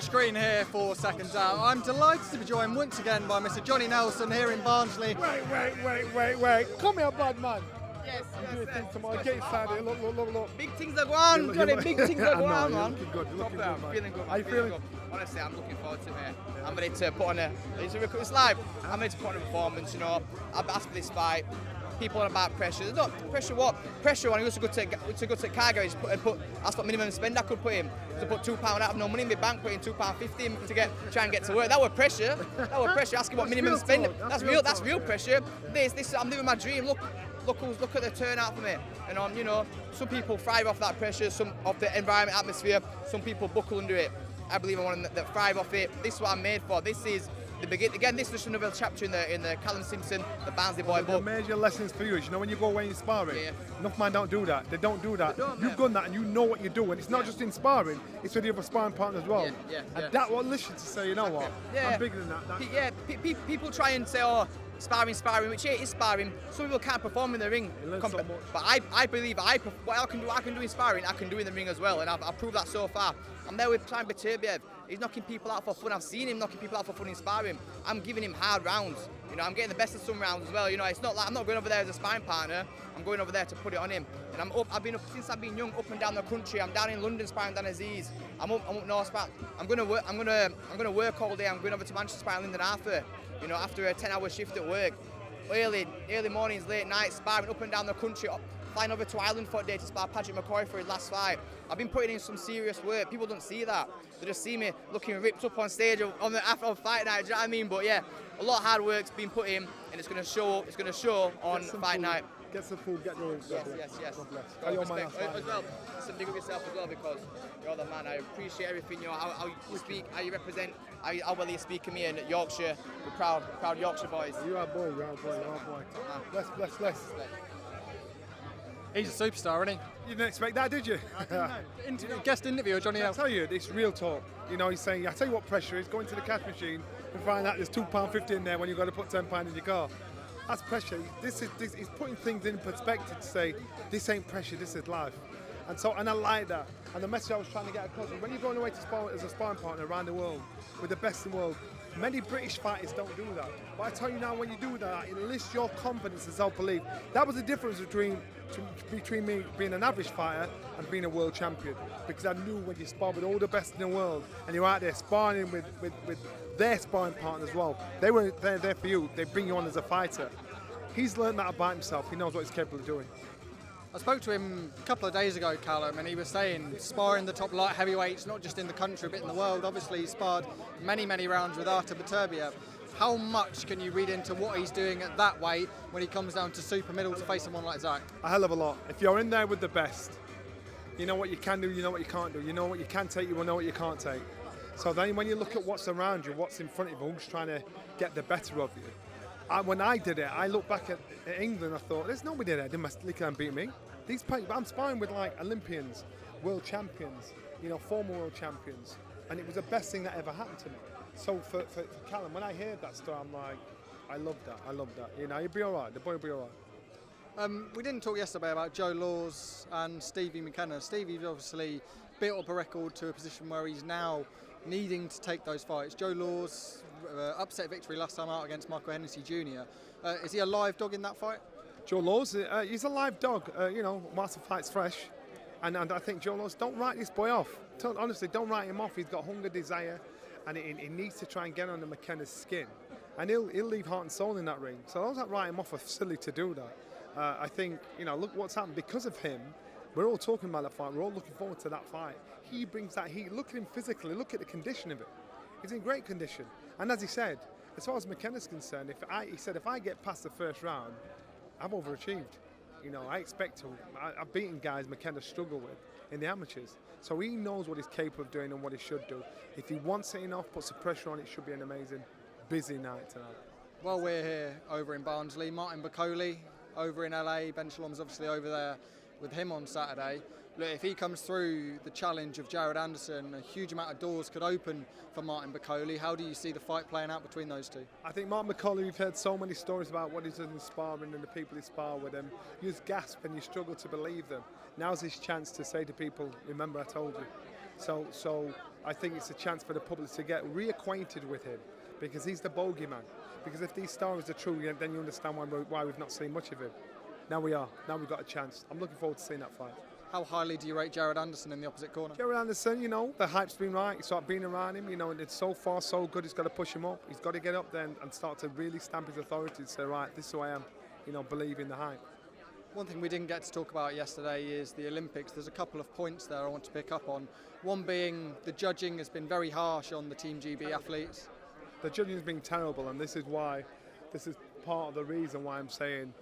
screen here for Seconds Out. I'm delighted to be joined once again by Mr. Johnny Nelson here in Barnsley. Wait. Come here, bad man. Yes, I'm doing things tomorrow. Get excited. Look. Big things are going on, Johnny. Big things are going on, man. Looking good. I'm feeling good. Are you feeling good? Honestly, I'm looking forward to it, mate. I'm ready to put on it's live. I'm ready to put on a performance, you know. I've asked for this fight. People on about pressure. There's not pressure what? Pressure when I used to go to car garage that's what minimum spend I could put in. To put £2 out of no money in my bank, putting £2.50 in to try and get to work. That was pressure. Asking what minimum spend. That's real pressure. This I'm living my dream. Look at the turnout for me. And you know, some people thrive off that pressure, some of the environment, atmosphere. Some people buckle under it. I believe I'm one that thrive off it. This is what I'm made for. This is the beginning. Again, this is just another chapter in the Callum Simpson, the Barnsley boy book. The major lessons for you is, you know, when you go away in sparring, enough men don't do that. They don't do that. You've done that and you know what you're doing. It's not just in sparring, it's with the other sparring partner as well. And that what listen to say, you know what? I'm bigger than that. People try and say, oh, sparring, which is sparring. Some people can't perform in the ring. So but I believe what I can do in sparring, I can do in the ring as well, and I've proved that so far. I'm there with Simon Bakole. He's knocking people out for fun. I've seen him knocking people out for fun in sparring. I'm giving him hard rounds. You know, I'm getting the best of some rounds as well. You know, it's not like I'm not going over there as a sparring partner. I'm going over there to put it on him. And I've been up since I've been young, up and down the country. I'm down in London sparring down Aziz. I'm up north sparring. I'm gonna work all day. I'm going over to Manchester sparring Lyndon Arthur. You know, after a 10-hour shift at work, early mornings, late nights, sparring up and down the country. Flying over to Ireland for a day to spar Patrick McCoy for his last fight. I've been putting in some serious work. People don't see that. They just see me looking ripped up on stage after fight night. Do you know what I mean? But yeah, a lot of hard work's been put in, and it's going to show. It's going to show on fight night. Get some food. Get your Yes. God bless. As well, big up yourself as well, because you're the man. I appreciate everything. You know, how you speak, how you represent, how well you speak of me in Yorkshire. We're proud Yorkshire boys. You are a boy. Bless. He's a superstar, isn't he? You didn't expect that, did you? I didn't know. Guest interviewer, Johnny I Nelson. tell you, it's real talk. You know, he's saying, I tell you what pressure is, going to the cash machine and find out there's £2.50 in there when you've got to put £10 in your car. That's pressure. This is putting things in perspective to say, this ain't pressure, this is life. And I like that. And the message I was trying to get across is when you're going away to spar as a sparring partner around the world with the best in the world, many British fighters don't do that. But I tell you now, when you do that, it lifts your confidence and self-belief. That was the difference between me being an average fighter and being a world champion. Because I knew when you spar with all the best in the world and you're out there sparring with their sparring partner as well, they weren't there for you, they bring you on as a fighter. He's learned that about himself, he knows what he's capable of doing. I spoke to him a couple of days ago, Callum, and he was saying sparring the top light heavyweights, not just in the country but in the world. Obviously, he sparred many rounds with Artur Beterbiev. How much can you read into what he's doing at that weight when he comes down to super middle to face someone like Zach? A hell of a lot. If you're in there with the best, you know what you can do, you know what you can't do. You know what you can take, you will know what you can't take. So then when you look at what's around you, what's in front of you, who's trying to get the better of you. When I did it, I looked back at England, I thought, there's nobody there that can beat me. I'm sparring with like Olympians, world champions, you know, former world champions, and it was the best thing that ever happened to me. So for Callum, when I heard that story, I'm like, I love that. You know, he'll be all right. The boy will be all right. We didn't talk yesterday about Joe Laws and Stevie McKenna. Stevie's obviously built up a record to a position where he's now needing to take those fights. Joe Laws, upset victory last time out against Michael Hennessy Jr. Is he a live dog in that fight? Joe Laws, he's a live dog. You know, whilst the fight's fresh. And I think Joe Laws, don't write this boy off. Honestly, don't write him off. He's got hunger, desire, and he needs to try and get under McKenna's skin. And he'll leave heart and soul in that ring. So those that write him off are silly to do that. I think, you know, look what's happened. Because of him, we're all talking about that fight. We're all looking forward to that fight. He brings that heat. Look at him physically. Look at the condition of it. He's in great condition. And as he said, as far as McKenna's concerned, he said, if I get past the first round, I've overachieved. You know, I expect to. I've beaten guys McKenna struggle with in the amateurs. So he knows what he's capable of doing and what he should do. If he wants it enough, puts the pressure on, it should be an amazing, busy night tonight. Well, we're here over in Barnsley. Martin Bakole over in LA. Ben Shalom's obviously over there with him on Saturday. Look, if he comes through the challenge of Jared Anderson, a huge amount of doors could open for Martin Bakole. How do you see the fight playing out between those two? I think Martin Bakole, we've heard so many stories about what he's done in sparring and the people he spar with him. You just gasp and you struggle to believe them. Now's his chance to say to people, remember I told you. So I think it's a chance for the public to get reacquainted with him, because he's the bogeyman. Because if these stories are true, then you understand why we've not seen much of him. Now we are. Now we've got a chance. I'm looking forward to seeing that fight. How highly do you rate Jared Anderson in the opposite corner? Jared Anderson, the hype's been right. He's sort of been around him, and it's so far so good. He's got to push him up. He's got to get up there and start to really stamp his authority and say, right, this is who I am. Believe in the hype. One thing we didn't get to talk about yesterday is the Olympics. There's a couple of points there I want to pick up on. One being the judging has been very harsh on the Team GB athletes. The judging has been terrible, and this is part of the reason why I'm saying,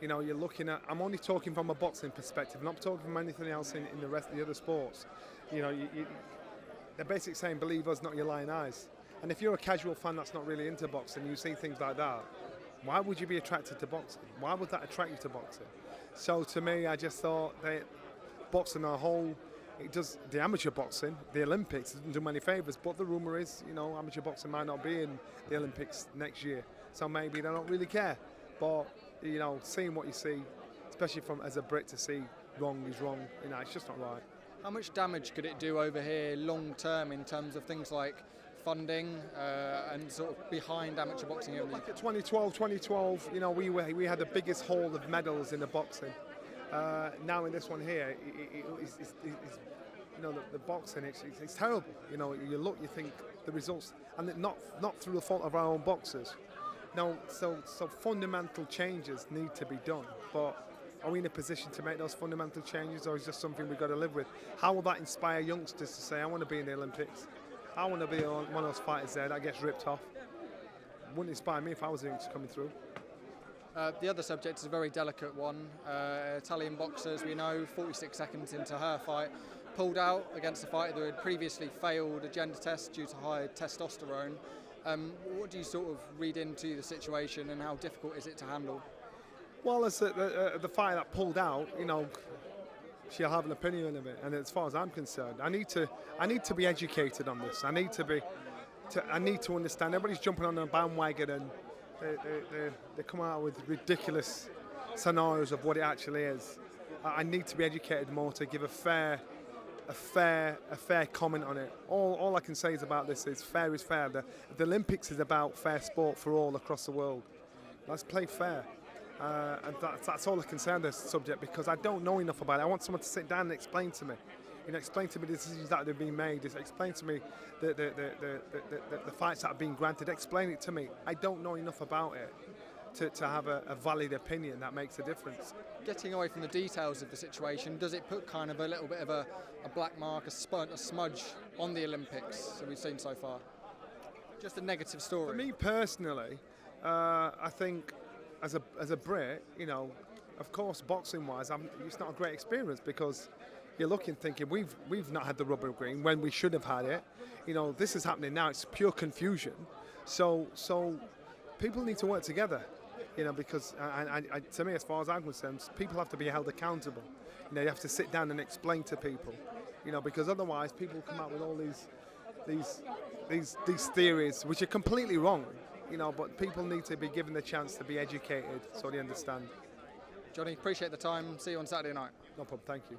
you're looking at, I'm only talking from a boxing perspective, not talking from anything else in the rest of the other sports. They're basically saying, believe us, not your lying eyes. And if you're a casual fan that's not really into boxing, you see things like that, why would you be attracted to boxing? Why would that attract you to boxing? So to me, I just thought that boxing as a whole, it does, the amateur boxing, the Olympics, doesn't do many favours, but the rumour is, amateur boxing might not be in the Olympics next year. So maybe they don't really care. But, seeing what you see, especially as a Brit, to see wrong is wrong, it's just not right. How much damage could it do over here long term in terms of things like funding and sort of behind amateur boxing here? Like at 2012, we had the biggest haul of medals in the boxing. Now in this one here, the boxing, it's terrible. You look, you think the results, and not through the fault of our own boxers. No, so fundamental changes need to be done, but are we in a position to make those fundamental changes, or is just something we've got to live with? How will that inspire youngsters to say, I want to be in the Olympics? I want to be one of those fighters there that gets ripped off. Wouldn't inspire me if I was a youngster coming through. The other subject is a very delicate one. Italian boxers, we know, 46 seconds into her fight, pulled out against a fighter who had previously failed a gender test due to high testosterone. What do you sort of read into the situation, and how difficult is it to handle? Well, as the fighter that pulled out, she'll have an opinion of it. And as far as I'm concerned, I need to be educated on this. I need to understand. Everybody's jumping on a bandwagon, and they come out with ridiculous scenarios of what it actually is. I need to be educated more to give a fair comment on it. All I can say is about this is fair is fair. The Olympics is about fair sport for all across the world. Let's play fair. And that's all I can say on this subject, because I don't know enough about it. I want someone to sit down and explain to me. Explain to me the decisions that have been made. Explain to me the fights that have been granted. Explain it to me. I don't know enough about it to have a valid opinion that makes a difference. Getting away from the details of the situation, does it put kind of a little bit of a black mark, a smudge on the Olympics that we've seen so far? Just a negative story. For me personally, I think as a Brit, of course, boxing-wise, it's not a great experience, because you're looking, thinking we've not had the rubber green when we should have had it. This is happening now. It's pure confusion. So people need to work together. Because to me, as far as I'm concerned, people have to be held accountable. You have to sit down and explain to people. Because otherwise, people come out with all these theories, which are completely wrong. But people need to be given the chance to be educated so they understand. Johnny, appreciate the time. See you on Saturday night. No problem. Thank you.